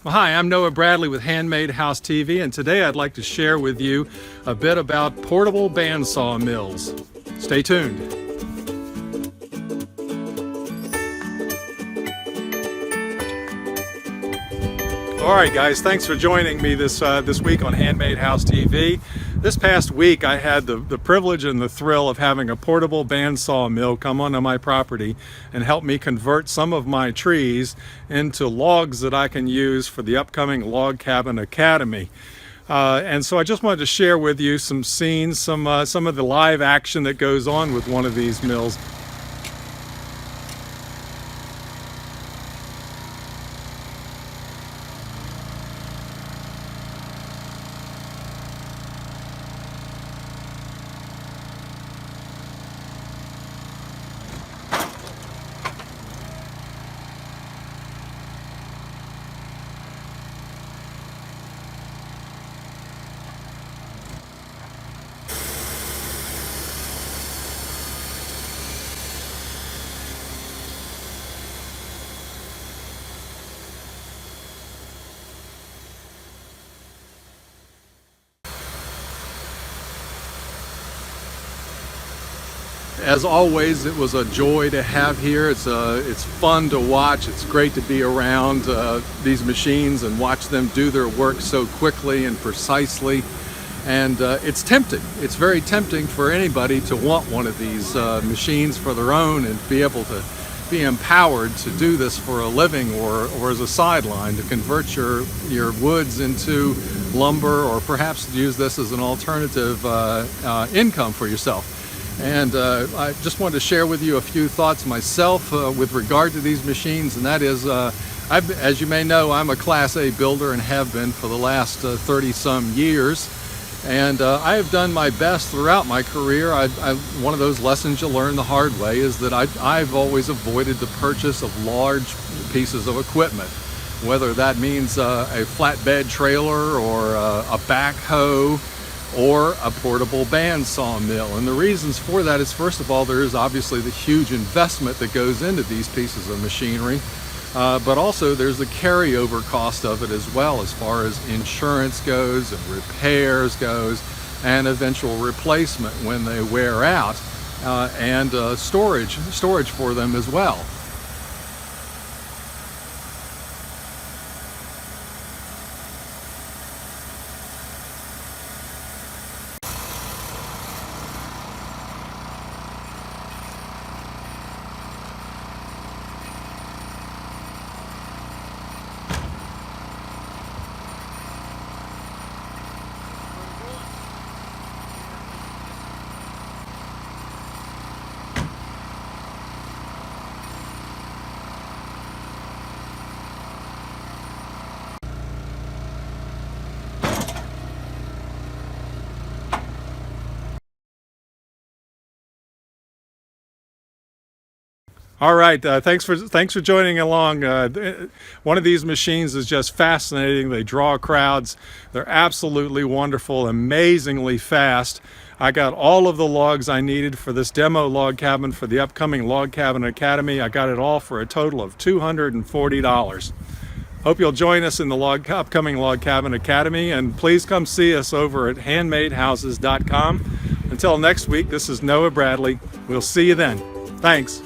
Well, hi, I'm Noah Bradley with Handmade House TV, and today I'd like to share with you a bit about portable bandsaw mills. Stay tuned. All right, guys, thanks for joining me this week on Handmade House TV. This past week, I had the privilege and the thrill of having a portable bandsaw mill come onto my property and help me convert some of my trees into logs that I can use for the upcoming Log Cabin Academy. And so I just wanted to share with you some scenes, some of the live action that goes on with one of these mills. As always, it was a joy to have here. It's fun to watch. It's great to be around these machines and watch them do their work so quickly and precisely. And it's tempting. It's very tempting for anybody to want one of these machines for their own and be able to be empowered to do this for a living or as a sideline, to convert your woods into lumber, or perhaps to use this as an alternative income for yourself. And I just wanted to share with you a few thoughts myself with regard to these machines, and that is, as you may know, I'm a Class A builder and have been for the last 30-some years. And I have done my best throughout my career. One of those lessons you learn the hard way is that I've always avoided the purchase of large pieces of equipment, whether that means a flatbed trailer or a backhoe, or a portable bandsaw mill. And the reasons for that is, first of all, there is obviously the huge investment that goes into these pieces of machinery, but also there's the carryover cost of it as well, as far as insurance goes and repairs goes, and eventual replacement when they wear out, and storage for them as well. All right, thanks for joining along. One of these machines is just fascinating. They draw crowds. They're absolutely wonderful, amazingly fast. I got all of the logs I needed for this demo log cabin for the upcoming Log Cabin Academy. I got it all for a total of $240. Hope you'll join us in the upcoming Log Cabin Academy, and please come see us over at handmadehouses.com. Until next week, this is Noah Bradley. We'll see you then. Thanks.